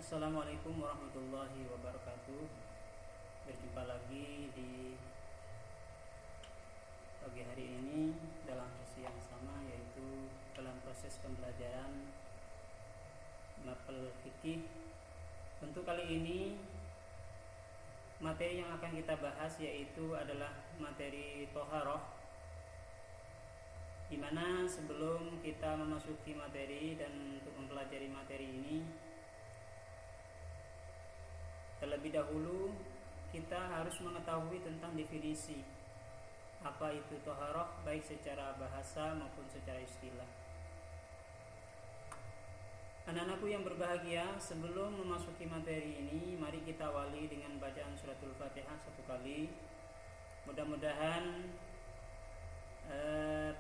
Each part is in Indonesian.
Assalamualaikum warahmatullahi wabarakatuh. Berjumpa lagi di pagi hari ini dalam sesi yang sama, yaitu dalam proses pembelajaran mapel fikih. Tentu kali ini materi yang akan kita bahas yaitu adalah materi toharoh, dimana sebelum kita memasuki materi dan untuk mempelajari materi ini, terlebih dahulu kita harus mengetahui tentang definisi apa itu toharoh, baik secara bahasa maupun secara istilah. Anak-anakku yang berbahagia, sebelum memasuki materi ini, mari kita awali dengan bacaan suratul Fatihah satu kali. Mudah-mudahan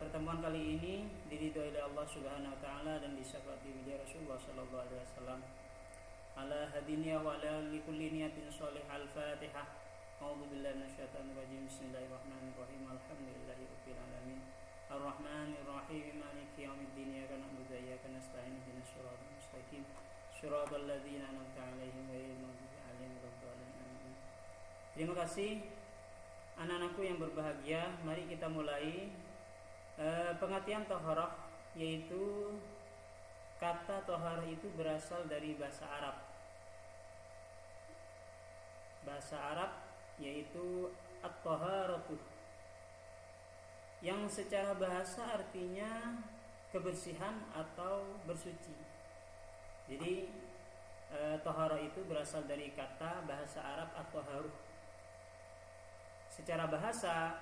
pertemuan kali ini diridhoi oleh Allah Subhanahu wa taala dan disyafaati oleh Rasulullah sallallahu alaihi wasallam. Ala hadiniya wa ala likulli niyatin sholih. Al-Fatihah. A'udzu billahi minasyaitonir rajim. Bismillahirrahmanirrahim. Alhamdulillahi rabbil alamin. Arrahmanir rahim. Maliki yaumiddin. Iyyaka na'budu wa iyyaka nasta'in. Ihdinas siratal mustaqim. Shiratal ladzina an'amta 'alaihim ghairil maghdubi 'alaihim waladdallin. Amin. Terima kasih anak-anakku yang berbahagia. Mari kita mulai pengertian taharah, yaitu kata toharah itu berasal dari bahasa Arab. Bahasa Arab yaitu at-taharatu, yang secara bahasa artinya kebersihan atau bersuci. Jadi toharah itu berasal dari kata bahasa Arab at-taharuh. Secara bahasa,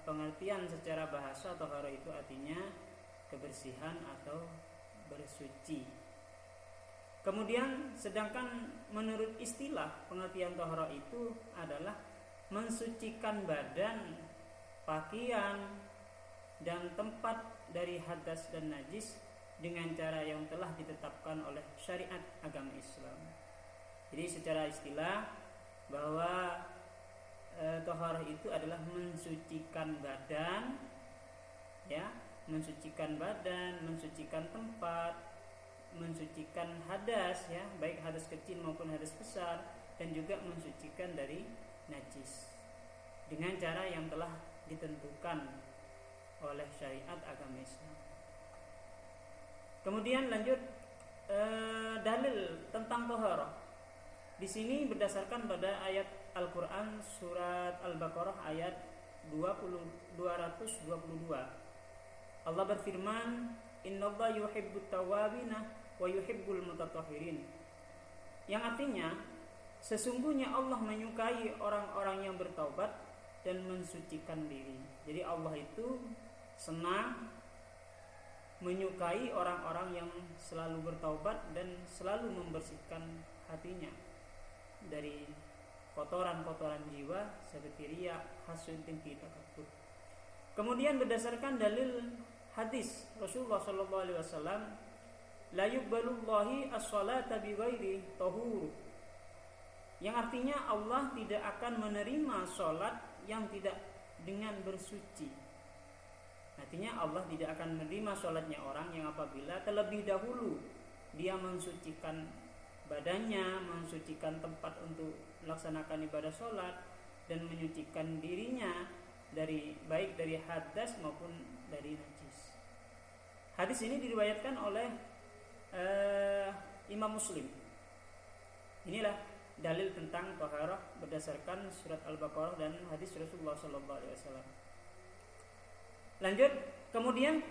pengertian secara bahasa toharah itu artinya kebersihan atau bersuci. Kemudian sedangkan menurut istilah, pengertian toharah itu adalah mensucikan badan, pakaian, dan tempat dari hadas dan najis dengan cara yang telah ditetapkan oleh syariat agama Islam. Jadi secara istilah bahwa toharah itu adalah mensucikan badan, ya, mensucikan badan, mensucikan tempat, mensucikan hadas, ya, baik hadas kecil maupun hadas besar, dan juga mensucikan dari najis dengan cara yang telah ditentukan oleh syariat agama Islam. Kemudian lanjut dalil tentang toharah. Di sini berdasarkan pada ayat Al-Qur'an surat Al-Baqarah ayat 222. Allah berfirman, "Innallaha yuhibbut tawwabina wa yuhibbul mutatahhirin." Yang artinya, sesungguhnya Allah menyukai orang-orang yang bertaubat dan mensucikan diri. Jadi Allah itu senang, menyukai orang-orang yang selalu bertaubat dan selalu membersihkan hatinya dari kotoran-kotoran jiwa seperti riya, hasud, dengki, takabur. Kemudian berdasarkan dalil hadis Rasulullah sallallahu alaihi wasallam, la yuqbalullahi as-salata bighairi tahur, yang artinya Allah tidak akan menerima salat yang tidak dengan bersuci. Artinya Allah tidak akan menerima salatnya orang yang apabila terlebih dahulu dia mensucikan badannya, mensucikan tempat untuk melaksanakan ibadah salat, dan menyucikan dirinya dari baik dari hadas maupun dari najis. Hadis ini diriwayatkan oleh Imam Muslim. Inilah dalil tentang taharah berdasarkan surat Al-Baqarah dan hadis Rasulullah SAW. Lanjut, kemudian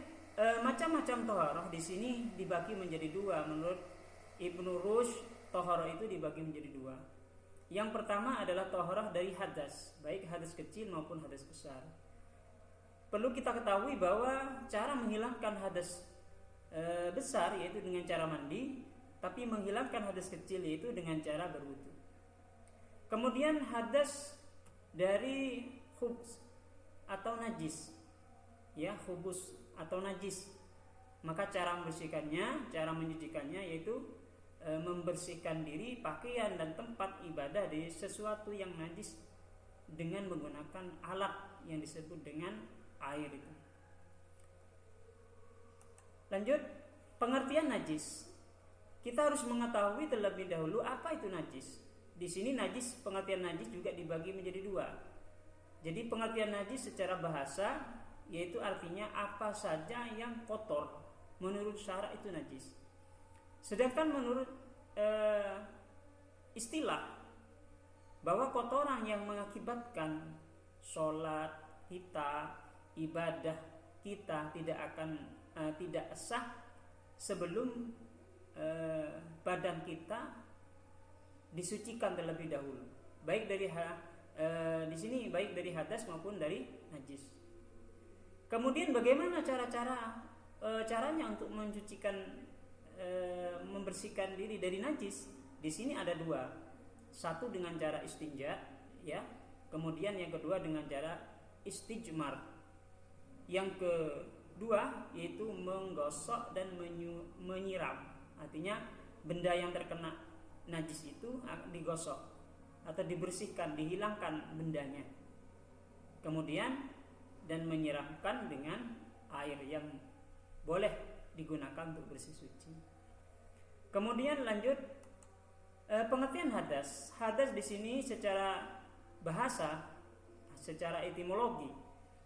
macam-macam taharah di sini dibagi menjadi dua. Menurut Ibnu Rushd, taharah itu dibagi menjadi dua. Yang pertama adalah taharah dari hadas, baik hadas kecil maupun hadas besar. Perlu kita ketahui bahwa cara menghilangkan hadas besar yaitu dengan cara mandi, tapi menghilangkan hadas kecil yaitu dengan cara berwudu. Kemudian hadas dari khubus atau najis, ya, khubus atau najis, maka cara membersihkannya, cara menyucikannya yaitu membersihkan diri, pakaian, dan tempat ibadah dari sesuatu yang najis dengan menggunakan alat yang disebut dengan air itu. Lanjut, pengertian najis. kita harus mengetahui terlebih dahulu apa itu najis. Di sini najis, pengertian najis juga dibagi menjadi dua. Jadi pengertian najis secara bahasa yaitu artinya apa saja yang kotor menurut syara itu najis. Sedangkan menurut istilah bahwa kotoran yang mengakibatkan sholat kita, ibadah kita tidak sah sebelum badan kita disucikan terlebih dahulu, baik dari di sini baik dari hadas maupun dari najis. Kemudian bagaimana caranya untuk mensucikan membersihkan diri dari najis? Di sini ada dua. Satu dengan cara istinja, ya. Kemudian yang kedua dengan cara istijmar. Yang kedua yaitu menggosok dan menyiram. Artinya benda yang terkena najis itu digosok atau dibersihkan, dihilangkan bendanya. Kemudian dan menyiramkan dengan air yang boleh digunakan untuk bersih suci. Kemudian lanjut pengertian hadas. Hadas di sini secara bahasa, secara etimologi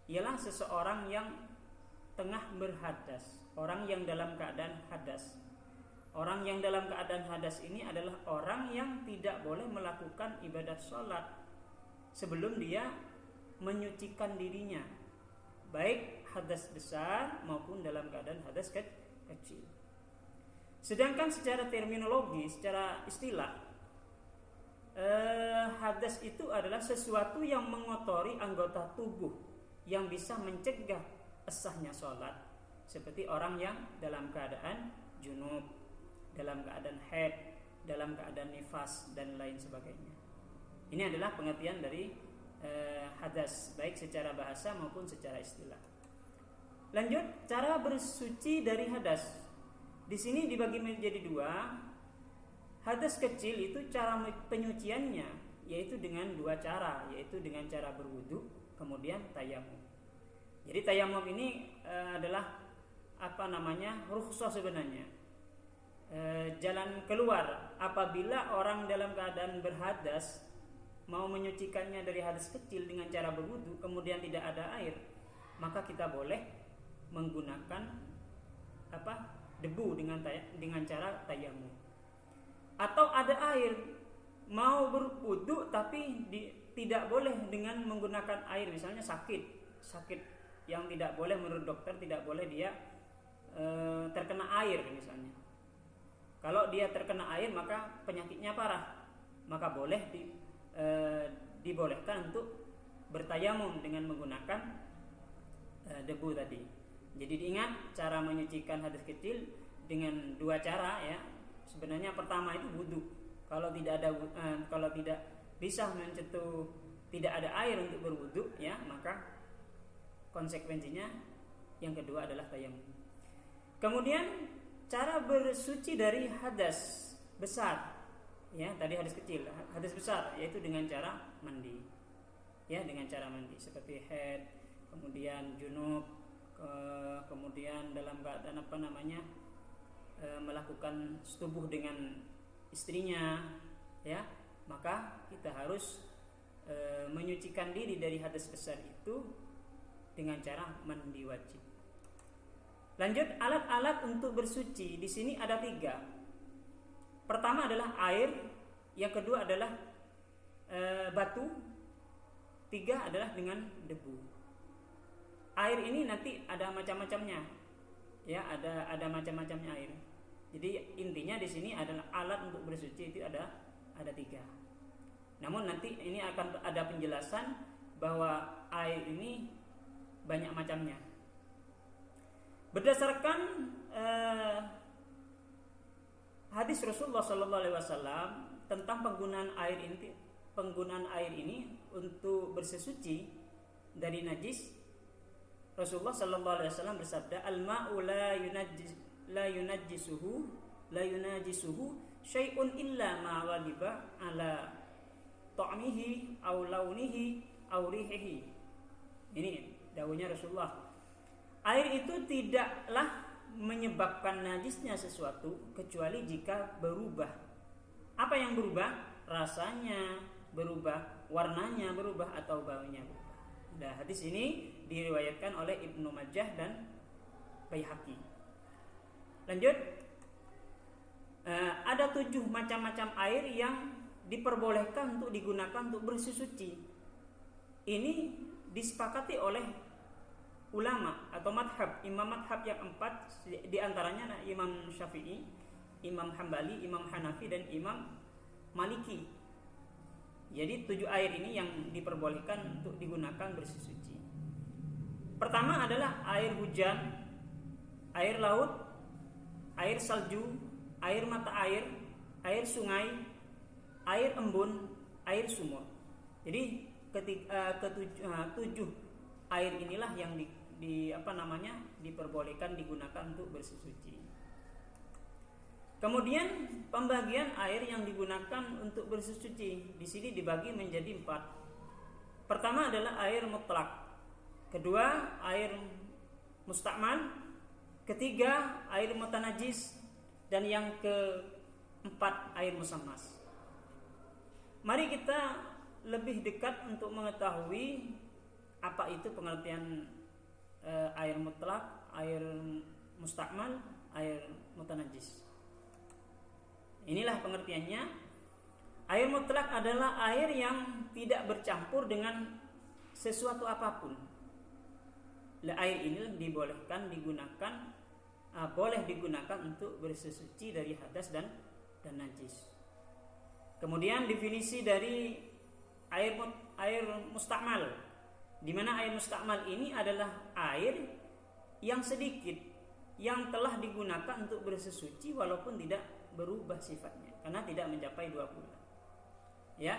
ialah seseorang yang tengah berhadas, orang yang dalam keadaan hadas. Orang yang dalam keadaan hadas ini adalah orang yang tidak boleh melakukan ibadah sholat sebelum dia menyucikan dirinya, baik hadas besar maupun dalam keadaan hadas kecil. Sedangkan secara terminologi, secara istilah, hadas itu adalah sesuatu yang mengotori anggota tubuh yang bisa mencegah sahnya sholat, seperti orang yang dalam keadaan junub, dalam keadaan haid, dalam keadaan nifas dan lain sebagainya. Ini adalah pengertian dari hadas, baik secara bahasa maupun secara istilah. Lanjut, cara bersuci dari hadas. Di sini dibagi menjadi dua. Hadas kecil itu cara penyuciannya yaitu dengan dua cara, yaitu dengan cara berwudu, kemudian tayamum. Jadi tayamum ini adalah rukhsah sebenarnya. Jalan keluar apabila orang dalam keadaan berhadas mau menyucikannya dari hadas kecil dengan cara berwudu, kemudian tidak ada air, maka kita boleh menggunakan debu dengan cara tayamum. Atau ada air mau berwudu tapi tidak boleh dengan menggunakan air, misalnya sakit yang tidak boleh menurut dokter, tidak boleh dia terkena air misalnya. Kalau dia terkena air maka penyakitnya parah, maka boleh dibolehkan untuk bertayamum dengan menggunakan debu tadi. Jadi diingat cara menyucikan hadas kecil dengan dua cara, ya. Sebenarnya pertama itu wudu. Kalau tidak bisa menyentuh, tidak ada air untuk berwudu, ya, maka konsekuensinya yang kedua adalah tayamum. Kemudian cara bersuci dari hadas besar, ya, tadi hadas kecil, hadas besar yaitu dengan cara mandi, ya, dengan cara mandi seperti haid, kemudian junub, kemudian dalam keadaan melakukan setubuh dengan istrinya, ya, maka kita harus menyucikan diri dari hadas besar itu dengan cara mandi wajib. Lanjut, alat-alat untuk bersuci di sini ada 3. Pertama adalah air, yang kedua adalah batu, 3 adalah dengan debu. Air ini nanti ada macam-macamnya, ya, ada macam-macamnya air. Jadi intinya di sini adalah alat untuk bersuci itu ada 3. Namun nanti ini akan ada penjelasan bahwa air ini banyak macamnya. Berdasarkan hadis Rasulullah SAW tentang penggunaan air ini untuk bersesuci dari najis, Rasulullah SAW bersabda, al-ma'u la yunajjisuhu syai'un illa ma waliba ala ta'mihi aw launihi aw rihihi. Ini dawuhnya Rasulullah. Air itu tidaklah menyebabkan najisnya sesuatu kecuali jika berubah. Apa yang berubah? Rasanya berubah, warnanya berubah, atau baunya berubah. Nah, hadis ini diriwayatkan oleh Ibnu Majah dan Baihaqi. Lanjut, ada 7 macam-macam air yang diperbolehkan untuk digunakan untuk bersuci. Ini disepakati oleh ulama atau madhab, imam madhab yang 4, diantaranya Imam Syafi'i, Imam Hambali, Imam Hanafi, dan Imam Maliki. Jadi 7 air ini yang diperbolehkan untuk digunakan bersuci. Pertama adalah air hujan, air laut, air salju, air mata air, air sungai, air embun, air sumur. Jadi ketujuh air inilah yang diperbolehkan digunakan untuk bersuci. Kemudian pembagian air yang digunakan untuk bersuci di sini dibagi menjadi 4. Pertama adalah air mutlak, kedua air mustakmal, ketiga air mutanajis, dan yang keempat air musammas. Mari kita lebih dekat untuk mengetahui apa itu pengertian air mutlak, air mustakmal, air mutanajis. Inilah pengertiannya. Air mutlak adalah air yang tidak bercampur dengan sesuatu apapun. Air ini dibolehkan digunakan, boleh digunakan untuk bersuci dari hadas dan najis. Kemudian definisi dari air mustakmal, di mana air mustakmal ini adalah air yang sedikit yang telah digunakan untuk bersuci walaupun tidak berubah sifatnya karena tidak mencapai 2 bulan. Ya.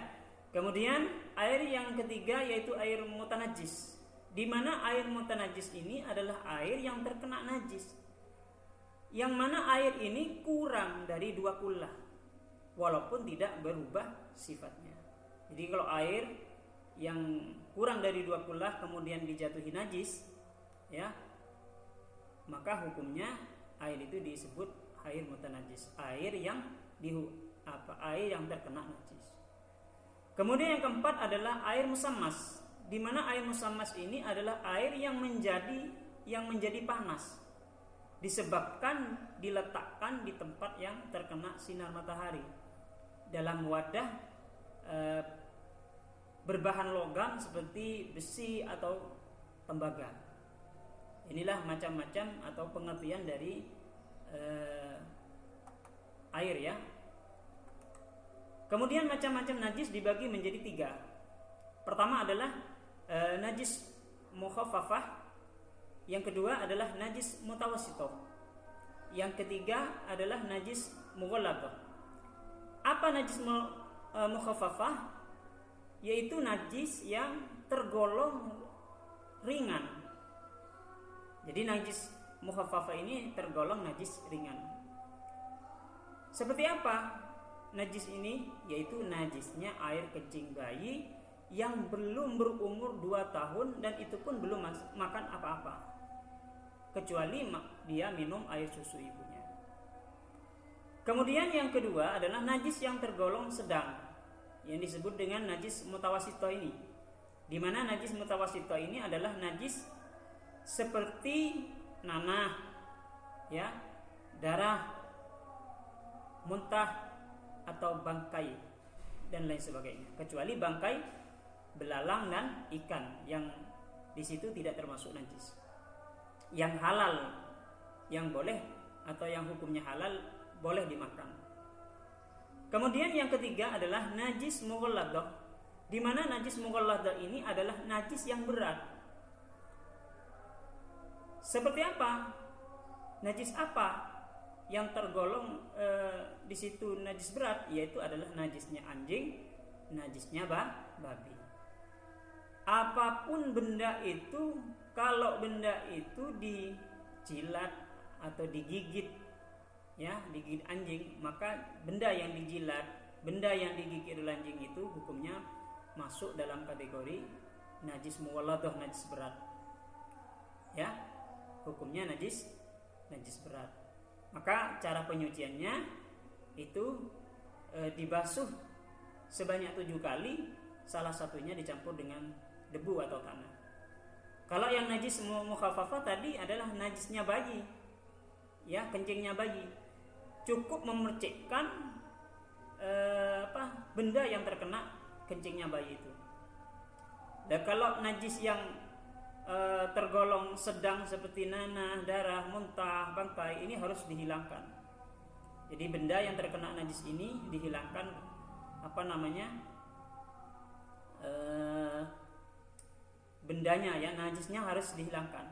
Kemudian air yang ketiga yaitu air mutanajis, di mana air mutanajis ini adalah air yang terkena najis, yang mana air ini kurang dari 2 kullah walaupun tidak berubah sifatnya. Jadi kalau air yang kurang dari 2 kullah kemudian dijatuhi najis, ya, maka hukumnya air itu disebut air mutanajis, air yang terkena najis. Kemudian yang keempat adalah air musammas, di mana air musammas ini adalah air yang menjadi panas disebabkan diletakkan di tempat yang terkena sinar matahari dalam wadah berbahan logam seperti besi atau tembaga. Inilah macam-macam atau pengertian dari air, ya. Kemudian macam-macam najis dibagi menjadi 3. Pertama adalah najis mukhaffafah, yang kedua adalah najis mutawassithah, yang ketiga adalah najis mughalladhah. Apa najis mukhaffafah? Yaitu najis yang tergolong ringan. Jadi najis mukhaffafah ini tergolong najis ringan. Seperti apa najis ini? Yaitu najisnya air kencing bayi yang belum berumur 2 tahun dan itu pun belum makan apa-apa kecuali dia minum air susu ibunya. Kemudian yang kedua adalah najis yang tergolong sedang, yang disebut dengan najis mutawassithah ini, di mana najis mutawassithah ini adalah najis seperti nanah, ya, darah, muntah atau bangkai dan lain sebagainya, kecuali bangkai belalang dan ikan yang di situ tidak termasuk najis. Yang halal, yang boleh atau yang hukumnya halal boleh dimakan. Kemudian yang ketiga adalah najis mughalladhah, di mana najis mughalladhah ini adalah najis yang berat. Seperti apa? Najis apa yang tergolong di situ najis berat? Yaitu adalah najisnya anjing, najisnya babi. Apapun benda itu, kalau benda itu dijilat atau digigit, ya, digigit anjing, maka benda yang dijilat, benda yang digigit oleh anjing itu hukumnya masuk dalam kategori najis mughalladhah, najis berat. Ya. Hukumnya najis najis berat. Maka cara penyuciannya itu dibasuh sebanyak 7 kali, salah satunya dicampur dengan debu atau tanah. Kalau yang najis mukhaffafah tadi adalah najisnya bayi, ya, kencingnya bayi. Cukup memercikkan benda yang terkena kencingnya bayi itu. Dan kalau najis yang tergolong sedang seperti nanah, darah, muntah, bangkai, ini harus dihilangkan. Jadi benda yang terkena najis ini dihilangkan, bendanya, ya, najisnya harus dihilangkan,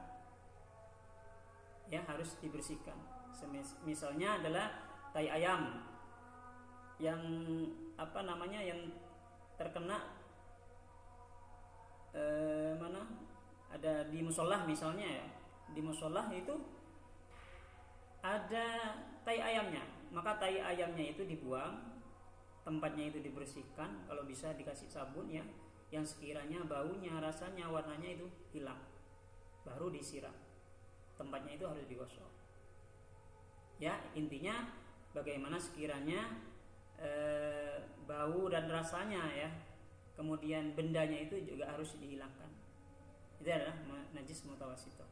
ya, harus dibersihkan. Misalnya adalah tai ayam yang yang terkena ada di musolah misalnya, ya, di musolah itu ada tai ayamnya, maka tai ayamnya itu dibuang, tempatnya itu dibersihkan, kalau bisa dikasih sabun, ya, yang sekiranya baunya, rasanya, warnanya itu hilang, baru disiram. Tempatnya itu harus digosok. Ya, intinya bagaimana sekiranya bau dan rasanya, ya, kemudian bendanya itu juga harus dihilangkan. Itu adalah najis mutawasito.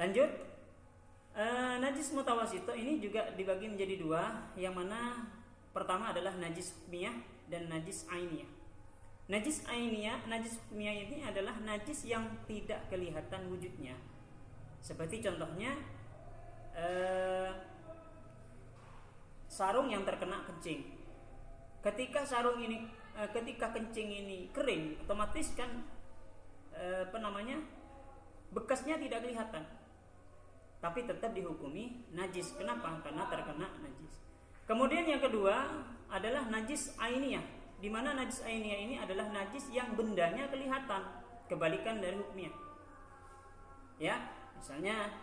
Lanjut, najis mutawasito ini juga dibagi menjadi 2, yang mana pertama adalah najis hukmiyah dan najis ainiyah. Najis hukmiyah ini adalah najis yang tidak kelihatan wujudnya. Seperti contohnya sarung yang terkena kencing. Ketika kencing ini kering, otomatis kan bekasnya tidak kelihatan, tapi tetap dihukumi najis. Kenapa? Karena terkena najis. Kemudian yang kedua adalah najis ainiyah, di mana najis ainiyah ini adalah najis yang bendanya kelihatan, kebalikan dari hukmiyah. Ya, misalnya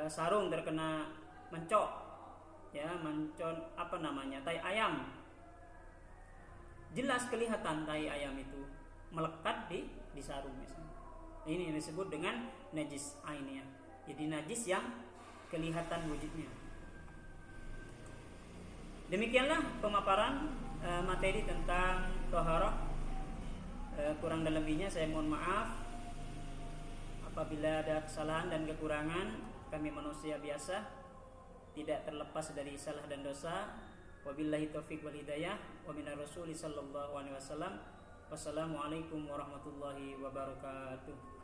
sarung terkena mencok, ya, tai ayam. Jelas kelihatan tai ayam itu melekat di sarung misalnya. Ini disebut dengan najis ainiyah. Jadi najis yang kelihatan wujudnya. Demikianlah pemaparan materi tentang thaharah. Kurang dan lebihnya saya mohon maaf. Apabila ada kesalahan dan kekurangan, kami manusia biasa, tidak terlepas dari salah dan dosa. Wabillahi taufiq wal hidayah, wa minar rasuli sallallahu alaihi wasallam. Wassalamualaikum warahmatullahi wabarakatuh.